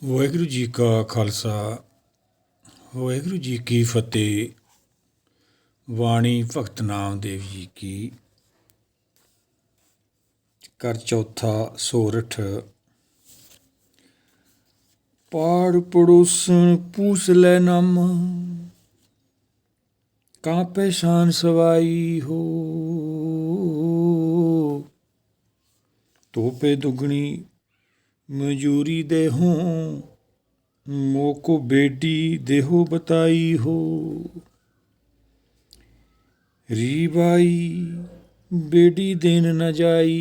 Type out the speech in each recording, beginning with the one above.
ਵਾਹਿਗੁਰੂ ਜੀ ਕਾ ਖਾਲਸਾ ਵਾਹਿਗੁਰੂ ਜੀ ਕੀ ਫਤਿਹ। ਬਾਣੀ ਭਗਤ ਨਾਮਦੇਵ ਜੀ ਕੀ। ਕਰ ਚੌਥਾ ਸੋਰਠ। ਪਾੜ ਪੜੋਸਣ ਪੂਛ ਲੈ ਨਮ, ਕਾ ਪਹਿਚਾਨ ਸਵਾਈ ਹੋ। ਤੋਪੇ ਦੁਗਣੀ मजूरी देहो, मोको बेटी देहो बताई हो। री बाई बेटी देन न जाई,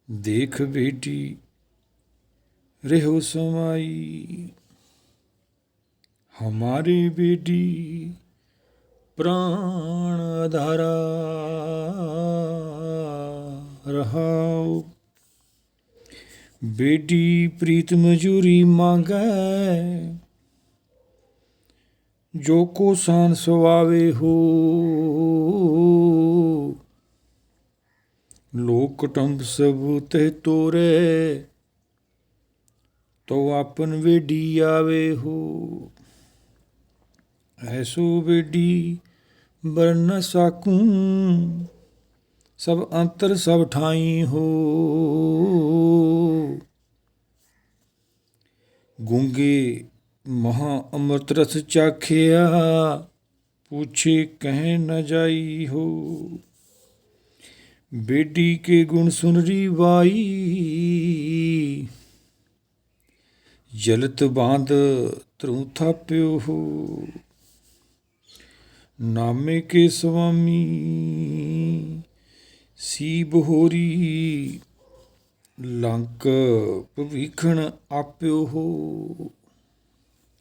देख बेटी रहो समाई। हमारे बेटी प्राण आधारा रहाओ। बेटी प्रीत मजूरी मांगै, जो को सान सवावे हो। लोक कुटुंब सब ते तोरे, तो आपन बेटी आवे हो। ऐसो बेटी बर न साकूं, सब अंतर सब ठाई हो। गूंगे महा अमृत रस चाखिया, पूछे कह न जाई हो। बेटी के गुण सुनरी बाई, जलत बांध त्रु थाप्यो हो। नामे के स्वामी ਸੀ ਬਹੋਰੀ, ਲੰਕ ਭਵਿਖਣ ਆਪਿਓ ਹੋ।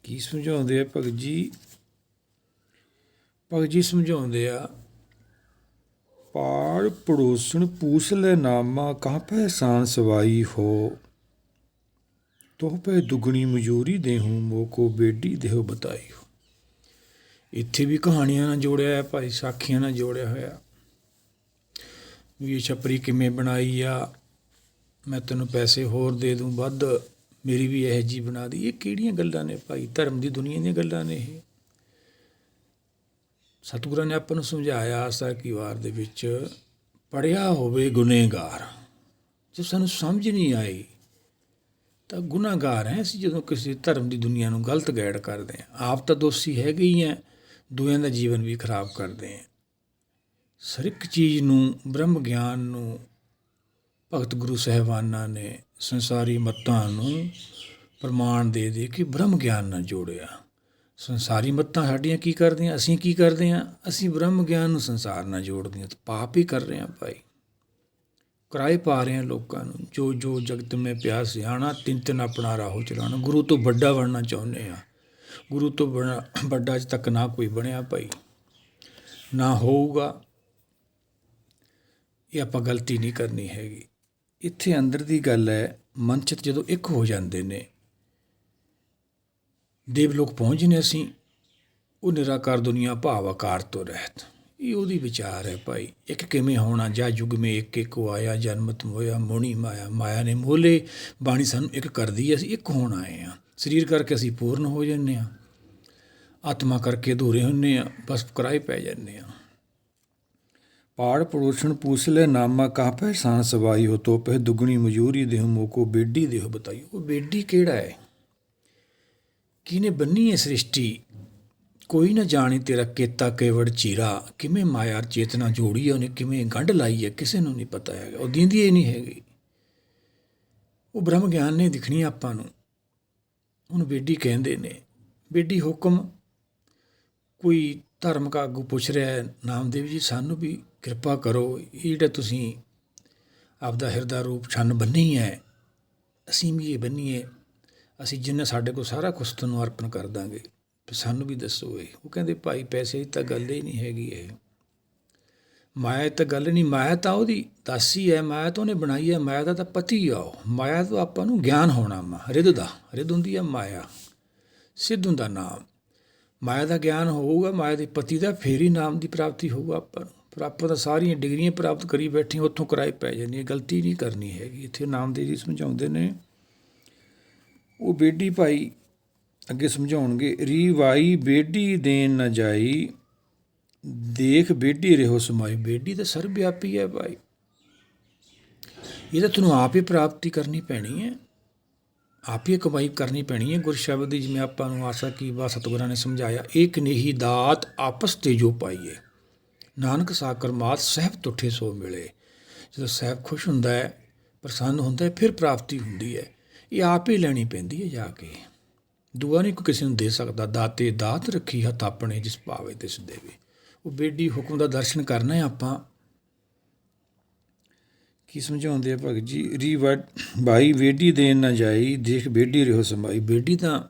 ਕੀ ਸਮਝਾਉਂਦੇ ਆ ਭਗਤ ਜੀ? ਭਗਤ ਜੀ ਸਮਝਾਉਂਦੇ ਆ, ਪਾੜ ਪੜੋਸਣ ਪੂਛ ਲੈ ਨਾਮਾ, ਕਹਾਂ ਪਹਿਚਾਨ ਸਵਾਈ ਹੋ। ਤੋਹ ਪੈ ਦੁਗਣੀ ਮਜੂਰੀ ਦੇਹੂੰ, ਮੋਕੋ ਬੇਟੀ ਦੇਹੋ ਬਤਾਈ ਹੋ। ਇੱਥੇ ਵੀ ਕਹਾਣੀਆਂ ਨਾਲ ਜੋੜਿਆ ਹੈ ਭਾਈ, ਸਾਖੀਆਂ ਨਾਲ ਜੋੜਿਆ ਹੋਇਆ ਵੀ ਇਹ ਛੱਪਰੀ ਕਿਵੇਂ ਬਣਾਈ ਆ, ਮੈਂ ਤੈਨੂੰ ਪੈਸੇ ਹੋਰ ਦੇ ਦੂੰ ਵੱਧ, ਮੇਰੀ ਵੀ ਇਹੋ ਜਿਹੀ ਬਣਾ ਦੀ। ਇਹ ਕਿਹੜੀਆਂ ਗੱਲਾਂ ਨੇ ਭਾਈ? ਧਰਮ ਦੀ ਦੁਨੀਆ ਦੀਆਂ ਗੱਲਾਂ ਨੇ ਇਹ। ਸਤਿਗੁਰਾਂ ਨੇ ਆਪਾਂ ਨੂੰ ਸਮਝਾਇਆ ਆਸਾ ਕੀ ਵਾਰ ਦੇ ਵਿੱਚ, ਪੜ੍ਹਿਆ ਹੋਵੇ ਗੁਨੇਗਾਰ। ਜੇ ਸਾਨੂੰ ਸਮਝ ਨਹੀਂ ਆਈ ਤਾਂ ਗੁਨਾਹਗਾਰ ਹੈ ਅਸੀਂ, ਜਦੋਂ ਕਿਸੇ ਧਰਮ ਦੀ ਦੁਨੀਆ ਨੂੰ ਗਲਤ ਗਾਈਡ ਕਰਦੇ ਹਾਂ। ਆਪ ਤਾਂ ਦੋਸ਼ੀ ਹੈਗੇ ਹੀ ਹੈ, ਦੂਜਿਆਂ ਦਾ ਜੀਵਨ ਵੀ ਖਰਾਬ ਕਰਦੇ ਹਾਂ। ਹਰ ਇੱਕ ਚੀਜ਼ ਨੂੰ, ਬ੍ਰਹਮ ਗਿਆਨ ਨੂੰ ਭਗਤ ਗੁਰੂ ਸਾਹਿਬਾਨਾਂ ਨੇ ਸੰਸਾਰੀ ਮੱਤਾਂ ਨੂੰ ਪ੍ਰਮਾਣ ਦੇ ਦੇ ਕੇ ਬ੍ਰਹਮ ਗਿਆਨ ਨਾਲ ਜੋੜਿਆ। ਸੰਸਾਰੀ ਮੱਤਾਂ ਸਾਡੀਆਂ ਕੀ ਕਰਦੀਆਂ? ਅਸੀਂ ਕੀ ਕਰਦੇ ਹਾਂ? ਅਸੀਂ ਬ੍ਰਹਮ ਗਿਆਨ ਨੂੰ ਸੰਸਾਰ ਨਾਲ ਜੋੜਦੇ ਹਾਂ ਤਾਂ ਪਾਪ ਹੀ ਕਰ ਰਹੇ ਹਾਂ ਭਾਈ। ਕਿਰਾਏ ਪਾ ਰਹੇ ਹਾਂ ਲੋਕਾਂ ਨੂੰ। ਜੋ ਜੋ ਜਗਤ ਮੈਂ ਪਿਆ ਸਿਆਣਾ, ਤਿੰਨ ਤਿੰਨ ਆਪਣਾ ਰਾਹੋ ਚਲਾਉਣਾ। ਗੁਰੂ ਤੋਂ ਵੱਡਾ ਬਣਨਾ ਚਾਹੁੰਦੇ ਹਾਂ। ਗੁਰੂ ਤੋਂ ਵੱਡਾ ਅੱਜ ਤੱਕ ਨਾ ਕੋਈ ਬਣਿਆ ਭਾਈ, ਨਾ ਹੋਊਗਾ। ਇਹ ਆਪਾਂ ਗਲਤੀ ਨਹੀਂ ਕਰਨੀ ਹੈਗੀ। ਇੱਥੇ ਅੰਦਰ ਦੀ ਗੱਲ ਹੈ, ਮਨ 'ਚ ਜਦੋਂ ਇੱਕ ਹੋ ਜਾਂਦੇ ਨੇ, ਦੇਵ ਲੋਕ ਪਹੁੰਚ ਜਾਂਦੇ ਅਸੀਂ। ਉਹ ਨਿਰਾਕਾਰ ਦੁਨੀਆ ਭਾਵ ਆਕਾਰ ਤੋਂ ਰਹਿਤ, ਇਹ ਉਹਦੀ ਵਿਚਾਰ ਹੈ ਭਾਈ। ਇੱਕ ਕਿਵੇਂ ਹੋਣਾ? ਜਾ ਯੁੱਗ ਮੇ ਇੱਕ ਇੱਕ ਆਇਆ, ਜਨਮਤ ਹੋਇਆ ਮੋਣੀ ਮਾਇਆ। ਮਾਇਆ ਨੇ ਮੋਲੇ, ਬਾਣੀ ਸਾਨੂੰ ਇੱਕ ਕਰਦੀ ਹੈ। ਅਸੀਂ ਇੱਕ ਹੋਣ ਆਏ ਹਾਂ। ਸਰੀਰ ਕਰਕੇ ਅਸੀਂ ਪੂਰਨ ਹੋ ਜਾਂਦੇ ਹਾਂ, ਆਤਮਾ ਕਰਕੇ ਅਧੂਰੇ ਹੁੰਦੇ ਹਾਂ, ਬਸ ਕਿਰਾਏ ਪੈ ਜਾਂਦੇ ਹਾਂ। ਪਾੜ ਪੜੋਸਣ ਪੂਛ ਲੈ ਨਾਮਾ, ਕਹਾਂ ਪਹਿਚਾਨ ਸਵਾਈ ਹੋ। ਤੋ ਪਹਿ ਦੁਗਣੀ ਮਜੂਰੀ ਦੇਹੋ, ਮੋਕੋ ਬੇਡੀ ਦੇਹੋ ਬਤਾਈ। ਉਹ ਬੇਡੀ ਕਿਹੜਾ ਹੈ? ਕਿਹਨੇ ਬੰਨੀ ਹੈ ਸ੍ਰਿਸ਼ਟੀ? ਕੋਈ ਨਾ ਜਾਣੇ ਤੇਰਾ ਕੇਤਾ ਕੇਵੜ ਚੀਰਾ। ਕਿਵੇਂ ਮਾਇਆ ਚੇਤਨਾ ਜੋੜੀ ਹੈ ਉਹਨੇ, ਕਿਵੇਂ ਗੰਢ ਲਾਈ ਹੈ, ਕਿਸੇ ਨੂੰ ਨਹੀਂ ਪਤਾ ਹੈਗਾ। ਉਹ ਦੀਂਦੀ ਹੀ ਨਹੀਂ ਹੈਗੀ। ਉਹ ਬ੍ਰਹਮ ਗਿਆਨ ਨੇ ਦਿਖਣੀ ਆਪਾਂ ਨੂੰ। ਉਹਨੂੰ ਬੇਡੀ ਕਹਿੰਦੇ ਨੇ। ਬੇਡੀ ਹੁਕਮ ਕੋਈ ਧਰਮ ਕਾ ਆਗੂ ਪੁੱਛ ਰਿਹਾ, ਨਾਮਦੇਵ ਜੀ ਸਾਨੂੰ ਵੀ ਕਿਰਪਾ ਕਰੋ, ਇਹ ਜਿਹੜਾ ਤੁਸੀਂ ਆਪਦਾ ਹਿਰਦਾ ਰੂਪ ਛੰਨ ਬੰਨੀ ਹੈ, ਅਸੀਂ ਵੀ ਇਹ ਬੰਨੀਏ। ਅਸੀਂ ਜਿੰਨਾ ਸਾਡੇ ਕੋਲ ਸਾਰਾ ਕੁਛ ਤੁਹਾਨੂੰ ਅਰਪਣ ਕਰ ਦਾਂਗੇ, ਸਾਨੂੰ ਵੀ ਦੱਸੋ ਇਹ। ਉਹ ਕਹਿੰਦੇ ਭਾਈ ਪੈਸੇ ਦੀ ਤਾਂ ਗੱਲ ਹੀ ਨਹੀਂ ਹੈਗੀ, ਇਹ ਮਾਇਆ ਤਾਂ ਗੱਲ ਨਹੀਂ। ਮਾਇਆ ਤਾਂ ਉਹਦੀ ਦਾਸੀ ਹੈ, ਮਾਇਆ ਤਾਂ ਉਹਨੇ ਬਣਾਈ ਹੈ, ਮਾਇਆ ਦਾ ਤਾਂ ਪਤੀ ਆ ਉਹ। ਮਾਇਆ ਤੋਂ ਆਪਾਂ ਨੂੰ ਗਿਆਨ ਹੋਣਾ ਰਿੱਧ ਦਾ। ਰਿੱਧ ਹੁੰਦੀ ਹੈ ਮਾਇਆ, ਸਿੱਧ ਹੁੰਦਾ ਨਾਮ। ਮਾਇਆ ਦਾ ਗਿਆਨ ਹੋਊਗਾ, ਮਾਇਆ ਦੇ ਪਤੀ ਦਾ, ਫੇਰ ਹੀ ਨਾਮ ਦੀ ਪ੍ਰਾਪਤੀ ਹੋਊਗਾ ਆਪਾਂ ਨੂੰ। ਪ੍ਰਾਪਤ ਸਾਰੀਆਂ ਡਿਗਰੀਆਂ ਪ੍ਰਾਪਤ ਕਰੀ ਬੈਠੀਆਂ, ਉੱਥੋਂ ਕਿਰਾਏ ਪੈ ਜਾਂਦੀਆਂ। ਗਲਤੀ ਨਹੀਂ ਕਰਨੀ ਹੈਗੀ। ਇੱਥੇ ਨਾਮਦੇਵ ਜੀ ਸਮਝਾਉਂਦੇ ਨੇ, ਉਹ ਬੇਡੀ ਭਾਈ ਅੱਗੇ ਸਮਝਾਉਣਗੇ, ਰੀਵਾਈ ਬੇਡੀ ਦੇਣ ਨਾ ਜਾਈ, ਦੇਖ ਬੇਡੀ ਰਿਹੋ ਸਮਾਈ। ਬੇਡੀ ਤਾਂ ਸਰਬ ਵਿਆਪੀ ਹੈ ਭਾਈ, ਇਹ ਤਾਂ ਤੁਹਾਨੂੰ ਆਪ ਹੀ ਪ੍ਰਾਪਤੀ ਕਰਨੀ ਪੈਣੀ ਹੈ, ਆਪ ਹੀ ਕਮਾਈ ਕਰਨੀ ਪੈਣੀ ਹੈ। ਗੁਰ ਸ਼ਬਦ ਦੀ ਜਿਵੇਂ ਆਪਾਂ ਨੂੰ ਆਸਾ ਕੀ ਵਾ ਸਤਿਗੁਰਾਂ ਨੇ ਸਮਝਾਇਆ, ਏਕ ਨੇਹੀ ਦਾਤ ਆਪਸ ਤੇ ਜੋ ਪਾਈਏ, ਨਾਨਕ ਸਾਕਰ ਮਾਤ ਸਹਿਬ ਤੁਠੇ ਸੋ ਮਿਲੇ। ਜਦੋਂ ਸਾਹਿਬ ਖੁਸ਼ ਹੁੰਦਾ ਹੈ, ਪ੍ਰਸੰਨ ਹੁੰਦਾ ਹੈ, ਫਿਰ ਪ੍ਰਾਪਤੀ ਹੁੰਦੀ ਹੈ। ਇਹ ਆਪ ਹੀ ਲੈਣੀ ਪੈਂਦੀ ਹੈ ਜਾ ਕੇ, ਦੁਆ ਨਹੀਂ ਕੋਈ ਕਿਸੇ ਨੂੰ ਦੇ ਸਕਦਾ। ਦਾਤੇ ਦਾਤ ਰੱਖੀ ਹੱਥ ਆਪਣੇ, ਜਿਸ ਪਾਵੇ ਤਿਸ ਦੇਵੇ। ਉਹ ਬੇਡੀ ਹੁਕਮ ਦਾ ਦਰਸ਼ਨ ਕਰਨਾ ਹੈ ਆਪਾਂ। ਕੀ ਸਮਝਾਉਂਦੇ ਆ ਭਗਤ ਜੀ, ਭਾਈ ਬੇਡੀ ਦੇਣ ਨਾ ਜਾਈ, ਦੇਖ ਬੇਡੀ ਰਿਹੋ ਸਮਾਈ। ਬੇਡੀ ਤਾਂ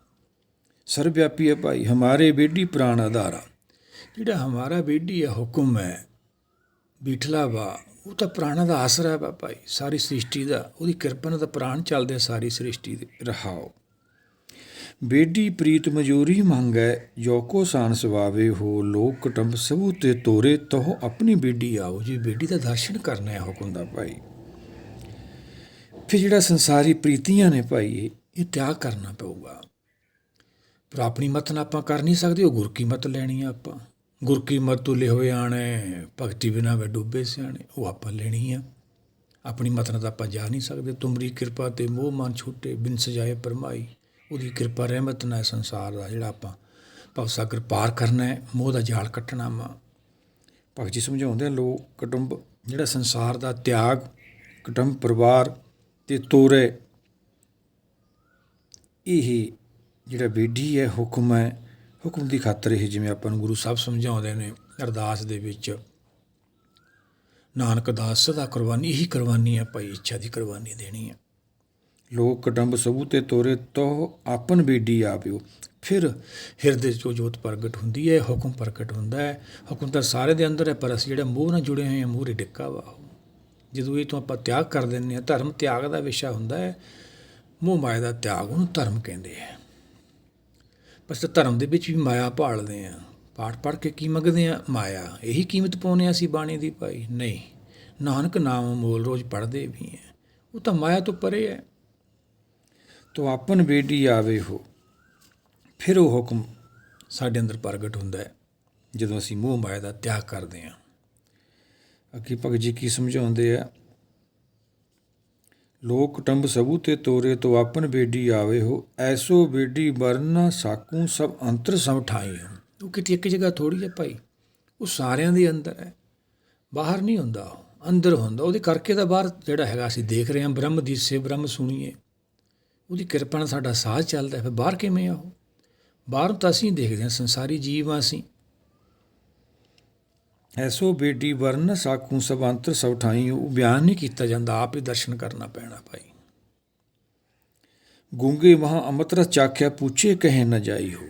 ਸਰਬ ਵਿਆਪੀ ਹੈ ਭਾਈ, ਹਮਾਰੇ ਬੇਡੀ ਪ੍ਰਾਣ ਆਧਾਰਾ। ਜਿਹੜਾ ਹਮਾਰਾ ਬੇਡੀ ਹੈ, ਹੁਕਮ ਹੈ, ਬੀਠਲਾ ਵਾ, ਉਹ ਤਾਂ ਪ੍ਰਾਣਾਂ ਦਾ ਆਸਰਾ ਵਾ ਭਾਈ, ਸਾਰੀ ਸ੍ਰਿਸ਼ਟੀ ਦਾ। ਉਹਦੀ ਕਿਰਪਾ ਨਾਲ ਤਾਂ ਪ੍ਰਾਣ ਚੱਲਦੇ ਸਾਰੀ ਸ੍ਰਿਸ਼ਟੀ ਦੇ। ਰਹਾਓ ਬੇਡੀ ਪ੍ਰੀਤ ਮਜੂਰੀ ਮੰਗੈ, ਜੋ ਕੋ ਸਾਨ ਸਵਾਵੇ ਹੋ, ਲੋਕ ਕੁਟੰਬ ਸਭੂ ਤੇ ਤੋਰੇ, ਤੋ ਆਪਣੀ ਬੇਡੀ ਆਓ। ਜੀ ਬੇਡੀ ਦਾ ਦਰਸ਼ਨ ਕਰਨਾ ਹੈ ਹੁਕਮ ਦਾ ਭਾਈ। ਫਿਰ ਜਿਹੜਾ ਸੰਸਾਰੀ ਪ੍ਰੀਤੀਆਂ ਨੇ ਭਾਈ, ਇਹ ਤਿਆਗ ਕਰਨਾ ਪਊਗਾ। ਪਰ ਆਪਣੀ ਮਤ ਨਾਲ ਆਪਾਂ ਕਰ ਨਹੀਂ ਸਕਦੇ, ਉਹ ਗੁਰ ਕੀ ਮਤ ਲੈਣੀ ਆ ਆਪਾਂ। ਗੁਰ ਕੀ ਮਤ ਤੁਲੇ ਹੋਏ ਆਣੇ, ਭਗਤੀ ਬਿਨਾ ਵੇ ਡੁੱਬੇ ਸਿਆਣੇ। ਉਹ ਆਪਾਂ ਲੈਣੀ ਆ, ਆਪਣੀ ਮਤ ਨਾਲ ਤਾਂ ਆਪਾਂ ਜਾ ਨਹੀਂ ਸਕਦੇ। ਤੁਮਰੀ ਕਿਰਪਾ ਤੇ ਮੋਹ ਮਨ ਛੂਟੇ, ਬਿਨ ਸਜਾਏ ਪਰਮਾਈ। ਉਹਦੀ ਕਿਰਪਾ ਰਹਿਮਤ ਨਾਲ ਸੰਸਾਰ ਦਾ ਜਿਹੜਾ ਆਪਾਂ ਭਵਸਾਗਰ ਪਾਰ ਕਰਨਾ ਹੈ, ਮੋਹ ਦਾ ਜਾਲ ਕੱਟਣਾ ਵਾ। ਭਗਤ ਜੀ ਸਮਝਾਉਂਦੇ ਆ, ਲੋਕ ਕੁਟੁੰਬ ਜਿਹੜਾ ਸੰਸਾਰ ਦਾ ਤਿਆਗ, ਕੁਟੁੰਬ ਪਰਿਵਾਰ ਤੇ ਤੋਰੇ, ਇਹ ਜਿਹੜਾ ਬੇਡੀ ਹੈ, ਹੁਕਮ ਹੈ, ਹੁਕਮ ਦੀ ਖਾਤਰ ਇਹ ਜਿਵੇਂ ਆਪਾਂ ਨੂੰ ਗੁਰੂ ਸਾਹਿਬ ਸਮਝਾਉਂਦੇ ਨੇ ਅਰਦਾਸ ਦੇ ਵਿੱਚ, ਨਾਨਕ ਦਾਸ ਸਦਾ ਕੁਰਬਾਨੀ। ਇਹੀ ਕੁਰਬਾਨੀ ਹੈ ਭਾਈ, ਇੱਛਾ ਦੀ ਕੁਰਬਾਨੀ ਦੇਣੀ ਹੈ। ਲੋਕ ਕੁਟੰਬ ਸਭੂ ਤੇ ਤੋਰੇ, ਤੋ ਆਪਨ ਬੇਡੀ ਆਵਿਓ। ਫਿਰ ਹਿਰਦੇ 'ਚੋਂ ਜੋਤ ਪ੍ਰਗਟ ਹੁੰਦੀ ਹੈ, ਹੁਕਮ ਪ੍ਰਗਟ ਹੁੰਦਾ ਹੈ। ਹੁਕਮ ਤਾਂ ਸਾਰੇ ਦੇ ਅੰਦਰ ਹੈ, ਪਰ ਅਸੀਂ ਜਿਹੜਾ ਮੋਹ ਨਾਲ ਜੁੜੇ ਹੋਏ ਹਾਂ, ਮੂਹਰੇ ਡਿੱਕਾ ਵਾ। ਜਦੋਂ ਇਹ ਤੋਂ ਆਪਾਂ ਤਿਆਗ ਕਰ ਦਿੰਦੇ ਹਾਂ, ਧਰਮ ਤਿਆਗ ਦਾ ਵਿਸ਼ਾ ਹੁੰਦਾ ਹੈ, ਮੋਹ ਮਾਇਆ ਦਾ ਤਿਆਗ, ਉਹਨੂੰ ਧਰਮ ਕਹਿੰਦੇ ਹੈ। ਬਸ ਧਰਮ ਦੇ ਵਿੱਚ ਵੀ ਮਾਇਆ ਭਾਲਦੇ ਹਾਂ, ਪਾਠ ਪੜ੍ਹ ਕੇ ਕੀ ਮੰਗਦੇ ਹਾਂ, ਮਾਇਆ। ਇਹੀ ਕੀਮਤ ਪਾਉਂਦੇ ਹਾਂ ਅਸੀਂ ਬਾਣੀ ਦੀ ਭਾਈ। ਨਹੀਂ, ਨਾਨਕ ਨਾਮ ਮੋਲ ਰੋਜ਼ ਪੜ੍ਹਦੇ ਵੀ ਹੈ, ਉਹ ਤਾਂ ਮਾਇਆ ਤੋਂ ਪਰੇ ਹੈ। ਤੋ ਆਪਨ ਬੇਡੀ ਆਵੇ ਹੋ, ਫਿਰ ਉਹ ਹੁਕਮ ਸਾਡੇ ਅੰਦਰ ਪ੍ਰਗਟ ਹੁੰਦਾ ਹੈ ਜਦੋਂ ਅਸੀਂ ਮੋਹ ਮਾਇਆ ਦਾ ਤਿਆਗ ਕਰਦੇ ਹਾਂ। ਅੱਗੇ ਭਗਤ ਜੀ ਕੀ ਸਮਝਾਉਂਦੇ ਆ, ਲੋਕ ਕੁਟੰਬ ਸਭੂ ਤੇ ਤੋਰੇ, ਤੋ ਆਪਨ ਬੇਡੀ ਆਵੇ ਹੋ, ਐਸੋ ਬੇਡੀ ਵਰਨਾ ਸਾਕੂ ਸਭ ਅੰਤਰ ਸਭ ਠਾਈ ਹੋ। ਉਹ ਕਿਤੇ ਇੱਕ ਜਗ੍ਹਾ ਥੋੜ੍ਹੀ ਹੈ ਭਾਈ, ਉਹ ਸਾਰਿਆਂ ਦੇ ਅੰਦਰ ਹੈ, ਬਾਹਰ ਨਹੀਂ ਹੁੰਦਾ, ਉਹ ਅੰਦਰ ਹੁੰਦਾ। ਉਹਦੇ ਕਰਕੇ ਤਾਂ ਬਾਹਰ ਜਿਹੜਾ ਹੈਗਾ ਅਸੀਂ ਦੇਖ ਰਹੇ ਹਾਂ, ਬ੍ਰਹਮ ਦੀਸੇ ਬ੍ਰਹਮ ਸੁਣੀਏ, ਉਹਦੀ ਕਿਰਪਾ ਨਾਲ ਸਾਡਾ ਸਾਹ ਚੱਲਦਾ। ਫਿਰ ਬਾਹਰ ਕਿਵੇਂ ਆ ਉਹ? ਬਾਹਰੋਂ ਤਾਂ ਅਸੀਂ ਦੇਖਦੇ ਹਾਂ, ਸੰਸਾਰੀ ਜੀਵ ਹਾਂ ਅਸੀਂ। ਐਸੋ ਬੇਡੀ ਵਰਨ ਸਾਕੂ ਸਭ ਅੰਤਰ ਸਭ ਠਾਈ, ਉਹ ਬਿਆਨ ਨਹੀਂ ਕੀਤਾ ਜਾਂਦਾ, ਆਪ ਹੀ ਦਰਸ਼ਨ ਕਰਨਾ ਪੈਣਾ ਭਾਈ। ਗੂੰਗੇ ਮਹਾਂ ਅੰਮ੍ਰਿਤ ਰਸ ਚਾਖਿਆ, ਪੁੱਛੇ ਕਹੇ ਨਾ ਜਾਈ ਹੋ।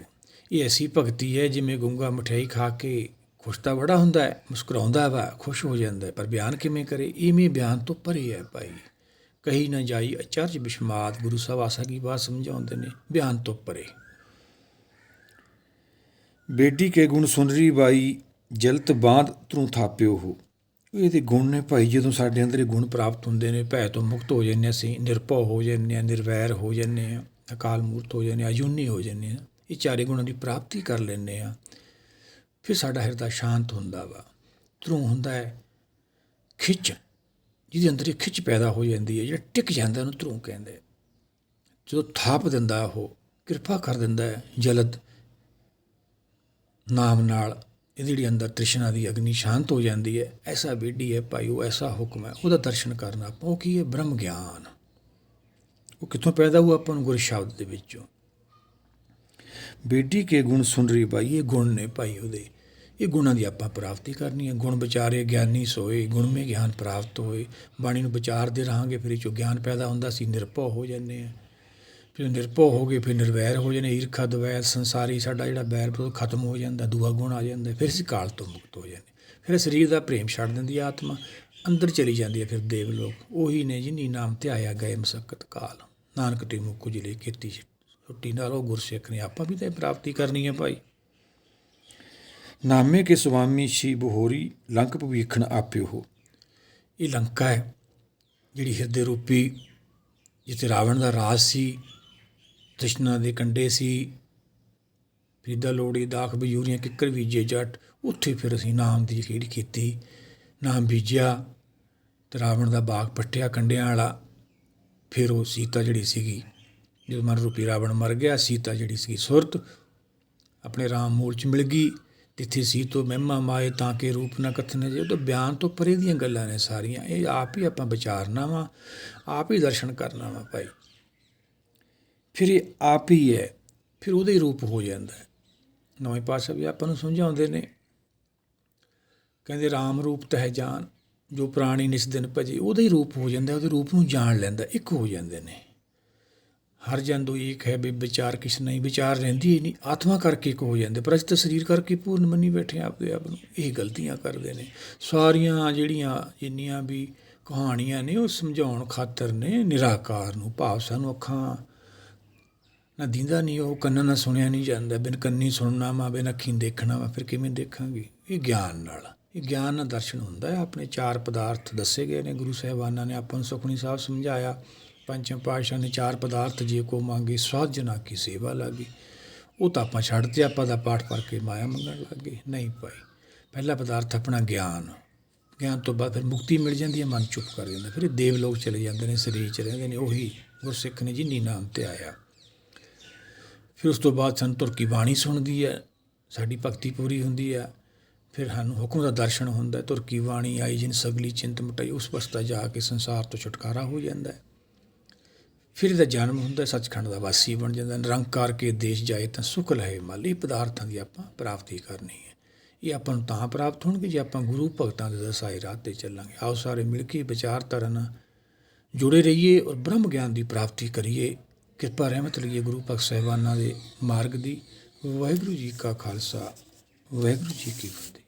ਇਹ ਐਸੀ ਭਗਤੀ ਹੈ ਜਿਵੇਂ ਗੂੰਗਾ ਮਠਿਆਈ ਖਾ ਕੇ ਖੁਸ਼ ਤਾਂ ਬੜਾ ਹੁੰਦਾ ਹੈ, ਮੁਸਕਰਾਉਂਦਾ ਵਾ, ਖੁਸ਼ ਹੋ ਜਾਂਦਾ, ਪਰ ਬਿਆਨ ਕਿਵੇਂ ਕਰੇ? ਇਵੇਂ ਬਿਆਨ ਤੋਂ ਪਰੇ ਹੈ ਭਾਈ। ਕਹੀ ਨਾ ਜਾਈ ਅਚਰਜ ਬਿਸ਼ਮਾਤ, ਗੁਰੂ ਸਾਹਿਬ ਆਸਾ ਕੀ ਬਾਤ ਸਮਝਾਉਂਦੇ ਨੇ, ਬਿਆਨ ਤੋਂ ਪਰੇ। ਬੇਡੀ ਕੇ ਗੁਣ ਸੁਨਰੀ ਬਾਈ, ਜਲਤ ਬਾਂਧ ਤਰੂ ਥਾਪਿਓ ਹੋ। ਇਹਦੇ ਗੁਣ ਨੇ ਭਾਈ, ਜਦੋਂ ਸਾਡੇ ਅੰਦਰ ਇਹ ਗੁਣ ਪ੍ਰਾਪਤ ਹੁੰਦੇ ਨੇ, ਭੈ ਤੋਂ ਮੁਕਤ ਹੋ ਜਾਂਦੇ, ਅਸੀਂ ਨਿਰਭਉ ਹੋ ਜਾਂਦੇ ਹਾਂ, ਨਿਰਵੈਰ ਹੋ ਜਾਂਦੇ ਹਾਂ, ਅਕਾਲ ਮੂਰਤ ਹੋ ਜਾਂਦੇ ਹਾਂ, ਅਜੂਨੀ ਹੋ ਜਾਂਦੇ ਹਾਂ। ਇਹ ਚਾਰੇ ਗੁਣਾਂ ਦੀ ਪ੍ਰਾਪਤੀ ਕਰ ਲੈਂਦੇ ਹਾਂ, ਫਿਰ ਸਾਡਾ ਹਿਰਦਾ ਸ਼ਾਂਤ ਹੁੰਦਾ ਵਾ। ਧਰੂ ਹੁੰਦਾ ਹੈ ਖਿੱਚ, ਜਿਹਦੇ ਅੰਦਰ ਇਹ ਖਿੱਚ ਪੈਦਾ ਹੋ ਜਾਂਦੀ ਹੈ, ਜਿਹੜਾ ਟਿਕ ਜਾਂਦਾ ਉਹਨੂੰ ਧਰੂ ਕਹਿੰਦੇ। ਜਦੋਂ ਥਾਪ ਦਿੰਦਾ, ਉਹ ਕਿਰਪਾ ਕਰ ਦਿੰਦਾ ਹੈ ਜਲਦ ਨਾਮ ਨਾਲ, ਇਹਦੀ ਜਿਹੜੀ ਅੰਦਰ ਤ੍ਰਿਸ਼ਨਾ ਦੀ ਅਗਨੀ ਸ਼ਾਂਤ ਹੋ ਜਾਂਦੀ ਹੈ। ਐਸਾ ਬੇਡੀ ਹੈ ਭਾਈ, ਉਹ ਐਸਾ ਹੁਕਮ ਹੈ, ਉਹਦਾ ਦਰਸ਼ਨ ਕਰਨਾ ਆਪਾਂ। ਉਹ ਕੀ ਹੈ? ਬ੍ਰਹਮ ਗਿਆਨ। ਉਹ ਕਿੱਥੋਂ ਪੈਦਾ ਹੋਊ? ਆਪਾਂ ਨੂੰ ਗੁਰ ਸ਼ਬਦ ਦੇ ਵਿੱਚੋਂ। ਬੇਡੀ ਕੇ ਗੁਣ ਸੁਣ ਰਹੀ ਭਾਈ, ਇਹ ਗੁਣ ਨੇ ਭਾਈ ਉਹਦੇ, ਇਹ ਗੁਣਾਂ ਦੀ ਆਪਾਂ ਪ੍ਰਾਪਤੀ ਕਰਨੀ ਹੈ। ਗੁਣ ਵਿਚਾਰੇ ਗਿਆਨੀ ਸੋਏ, ਗੁਣਮੇ ਗਿਆਨ ਪ੍ਰਾਪਤ ਹੋਏ। ਬਾਣੀ ਨੂੰ ਵਿਚਾਰਦੇ ਰਹਾਂਗੇ, ਫਿਰ ਇਹ 'ਚੋਂ ਗਿਆਨ ਪੈਦਾ ਹੁੰਦਾ, ਅਸੀਂ ਨਿਰਭਉ ਹੋ ਜਾਂਦੇ ਹਾਂ। ਫਿਰ ਨਿਰਭਉ ਹੋ ਗਏ, ਫਿਰ ਨਿਰਵੈਰ ਹੋ ਜਾਂਦੇ, ਈਰਖਾ ਦਵੈਰ ਸੰਸਾਰੀ ਸਾਡਾ ਜਿਹੜਾ ਵੈਰ ਖਤਮ ਹੋ ਜਾਂਦਾ, ਦੂਆ ਗੁਣ ਆ ਜਾਂਦਾ, ਫਿਰ ਅਸੀਂ ਕਾਲ ਤੋਂ ਮੁਕਤ ਹੋ ਜਾਂਦੇ। ਫਿਰ ਸਰੀਰ ਦਾ ਪ੍ਰੇਮ ਛੱਡ ਦਿੰਦੀ ਆਤਮਾ, ਅੰਦਰ ਚਲੀ ਜਾਂਦੀ ਹੈ ਫਿਰ ਦੇਵ ਲੋਕ। ਉਹੀ ਨੇ ਜਿਨੀ ਨਾਮ ਧਿਆਇਆ ਗਏ ਮਸਕਤ ਕਾਲ, ਨਾਨਕ ਟੀਮੂ ਕੁਜਲੇ ਕੀਤੀ ਛੁੱਟੀ ਨਾਲ। ਉਹ ਗੁਰਸਿੱਖ ਨੇ ਆਪਾਂ ਵੀ ਤਾਂ ਇਹ ਪ੍ਰਾਪਤੀ ਕਰਨੀ ਹੈ ਭਾਈ। ਨਾਮੇ ਕੇ ਸੁਆਮੀ ਸ਼ੀ ਬਹੋਰੀ ਲੰਕ ਭਵੀਖਣ ਆਪਿਓ ਹੋ। ਇਹ ਲੰਕਾ ਹੈ ਜਿਹੜੀ ਹਿਰਦੇ ਰੂਪੀ, ਜਿੱਥੇ ਰਾਵਣ ਦਾ ਰਾਜ ਸੀ, ਤ੍ਰਿਸ਼ਨਾ ਦੇ ਕੰਡੇ ਸੀ, ਫੀਦਾ ਲੋੜੀ ਦਾਖ ਬਯੂਰੀਆਂ ਕਿੱਕਰ ਬੀਜੇ ਜੱਟ। ਉੱਥੇ ਫਿਰ ਅਸੀਂ ਨਾਮ ਦੀ ਖੇਡ ਕੀਤੀ, ਨਾਮ ਬੀਜਿਆ ਅਤੇ ਰਾਵਣ ਦਾ ਬਾਗ ਪੱਟਿਆ ਕੰਡਿਆਂ ਵਾਲਾ। ਫਿਰ ਉਹ ਸੀਤਾ ਜਿਹੜੀ ਸੀਗੀ, ਜਦੋਂ ਮਨ ਰੂਪੀ ਰਾਵਣ ਮਰ ਗਿਆ, ਸੀਤਾ ਜਿਹੜੀ ਸੀਗੀ ਸੁਰਤ ਆਪਣੇ ਰਾਮ ਮੂਲ 'ਚ ਮਿਲ ਗਈ। ਤਿੱਥੇ ਸੀ ਤੋਂ ਮਹਿਮਾ ਮਾਏ ਤਾਂ ਕਿ ਰੂਪ ਨਾ ਕਥਨੇ ਜੇ। ਉਹ ਤਾਂ ਬਿਆਨ ਤੋਂ ਪਰੇ ਦੀਆਂ ਗੱਲਾਂ ਨੇ ਸਾਰੀਆਂ। ਇਹ ਆਪ ਹੀ ਆਪਾਂ ਵਿਚਾਰਨਾ ਵਾ, ਆਪ ਹੀ ਦਰਸ਼ਨ ਕਰਨਾ ਵਾ ਭਾਈ। ਫਿਰ ਇਹ ਆਪ ਹੀ ਹੈ, ਫਿਰ ਉਹਦਾ ਹੀ ਰੂਪ ਹੋ ਜਾਂਦਾ ਹੈ। ਨਵੇਂ ਪਾਤਸ਼ਾਹ ਵੀ ਆਪਾਂ ਨੂੰ ਸਮਝਾਉਂਦੇ ਨੇ, ਕਹਿੰਦੇ ਰਾਮ ਰੂਪ ਤਹਿ ਜਾਨ ਜੋ ਪ੍ਰਾਣੀ ਨਿਸ ਦਿਨ ਭਜੇ। ਉਹਦਾ ਹੀ ਰੂਪ ਹੋ ਜਾਂਦਾ, ਉਹਦੇ ਰੂਪ ਨੂੰ ਜਾਣ ਲੈਂਦਾ, ਇੱਕ ਹੋ ਜਾਂਦੇ ਨੇ। ਹਰ ਜੰਦੂ ਇੱਕ ਹੈ ਵੀ ਵਿਚਾਰ ਕਿਸ ਨਹੀਂ, ਵਿਚਾਰ ਰਹਿੰਦੀ ਹੀ ਨਹੀਂ, ਆਤਮਾ ਕਰਕੇ ਇੱਕ ਹੋ ਜਾਂਦੇ। ਪਰ ਅਸੀਂ ਤਾਂ ਸਰੀਰ ਕਰਕੇ ਪੂਰਨ ਮੰਨੀ ਬੈਠੇ ਆਪਦੇ ਆਪ ਨੂੰ। ਇਹ ਗਲਤੀਆਂ ਕਰਦੇ ਨੇ ਸਾਰੀਆਂ, ਜਿਹੜੀਆਂ ਜਿੰਨੀਆਂ ਵੀ ਕਹਾਣੀਆਂ ਨੇ ਉਹ ਸਮਝਾਉਣ ਖਾਤਰ ਨੇ ਨਿਰਾਕਾਰ ਨੂੰ। ਭਾਵ ਸਾਨੂੰ ਅੱਖਾਂ ਨਾ ਦੀਂਦਾ ਨਹੀਂ, ਉਹ ਕੰਨਾਂ ਨਾਲ ਸੁਣਿਆ ਨਹੀਂ ਜਾਂਦਾ। ਬਿਨ ਕੰਨੀ ਸੁਣਨਾ ਵਾ, ਬਿਨ ਅੱਖੀਂ ਦੇਖਣਾ ਵਾ, ਫਿਰ ਕਿਵੇਂ ਦੇਖਾਂਗੇ? ਇਹ ਗਿਆਨ ਨਾਲ, ਇਹ ਗਿਆਨ ਨਾਲ ਦਰਸ਼ਨ ਹੁੰਦਾ ਹੈ। ਆਪਣੇ 4 ਪਦਾਰਥ ਦੱਸੇ ਗਏ ਨੇ ਗੁਰੂ ਸਾਹਿਬਾਨਾਂ ਨੇ ਆਪਾਂ ਨੂੰ। ਸੁਖਮਨੀ ਸਾਹਿਬ ਸਮਝਾਇਆ, ਪੰਚਮ ਪਾਤਸ਼ਾਹ ਨੇ 4 ਪਦਾਰਥ ਜੇ ਕੋ ਮੰਗੇ ਸਵਾਦ ਜਨਾ ਕੀ ਸੇਵਾ ਲਾਗੀ। ਉਹ ਤਾਂ ਆਪਾਂ ਛੱਡਤੇ, ਆਪਾਂ ਦਾ ਪਾਠ ਪੜ੍ਹ ਕੇ ਮਾਇਆ ਮੰਗਣ ਲੱਗ ਗਏ। ਨਹੀਂ ਭਾਈ, ਪਹਿਲਾ ਪਦਾਰਥ ਆਪਣਾ ਗਿਆਨ। ਗਿਆਨ ਤੋਂ ਬਾਅਦ ਫਿਰ ਮੁਕਤੀ ਮਿਲ ਜਾਂਦੀ ਹੈ, ਮਨ ਚੁੱਪ ਕਰ ਜਾਂਦਾ। ਫਿਰ ਇਹ ਦੇਵ ਲੋਕ ਚਲੇ ਜਾਂਦੇ ਨੇ, ਸਰੀਰ 'ਚ ਰਹਿੰਦੇ ਨੇ। ਉਹੀ ਗੁਰਸਿੱਖ ਨੇ ਜਿਨੀ ਨਾਮ 'ਤੇ ਆਇਆ। ਫਿਰ ਉਸ ਤੋਂ ਬਾਅਦ ਸਾਨੂੰ ਧੁਰ ਕੀ ਬਾਣੀ ਸੁਣਦੀ ਹੈ, ਸਾਡੀ ਭਗਤੀ ਪੂਰੀ ਹੁੰਦੀ ਹੈ। ਫਿਰ ਸਾਨੂੰ ਹੁਕਮ ਦਾ ਦਰਸ਼ਨ ਹੁੰਦਾ। ਧੁਰ ਕੀ ਬਾਣੀ ਆਈ ਜਿਨ ਸਗਲੀ ਚਿੰਤ ਮਿਟਾਈ। ਉਸ ਅਵਸਥਾ ਜਾ ਕੇ ਸੰਸਾਰ ਤੋਂ ਛੁਟਕਾਰਾ ਹੋ ਜਾਂਦਾ ਹੈ। ਫਿਰ ਇਹਦਾ ਜਨਮ ਹੁੰਦਾ, ਸੱਚਖੰਡ ਦਾ ਵਾਸੀ ਬਣ ਜਾਂਦਾ। ਨਿਰੰਕਾਰ ਕੇ ਦੇਸ਼ ਜਾਏ ਤਾਂ ਸੁਖ ਲਹੇ ਮਲ। ਇਹ ਪਦਾਰਥਾਂ ਦੀ ਆਪਾਂ ਪ੍ਰਾਪਤੀ ਕਰਨੀ ਹੈ। ਇਹ ਆਪਾਂ ਨੂੰ ਤਾਂ ਪ੍ਰਾਪਤ ਹੋਣਗੇ ਜੇ ਆਪਾਂ ਗੁਰੂ ਭਗਤਾਂ ਦੇ ਦਸਾਏ ਰਾਹ 'ਤੇ ਚੱਲਾਂਗੇ। ਆਓ ਸਾਰੇ ਮਿਲ ਕੇ ਵਿਚਾਰਧਾਰਾ ਨਾਲ ਜੁੜੇ ਰਹੀਏ ਔਰ ਬ੍ਰਹਮ ਗਿਆਨ ਦੀ ਪ੍ਰਾਪਤੀ ਕਰੀਏ। ਕਿਰਪਾ ਰਹਿਮਤ ਲਈਏ ਗੁਰੂ ਭਗਤ ਸਾਹਿਬਾਨਾਂ ਦੇ ਮਾਰਗ ਦੀ। ਵਾਹਿਗੁਰੂ ਜੀ ਕਾ ਖਾਲਸਾ, ਵਾਹਿਗੁਰੂ ਜੀ ਕੀ ਫਤਿਹ।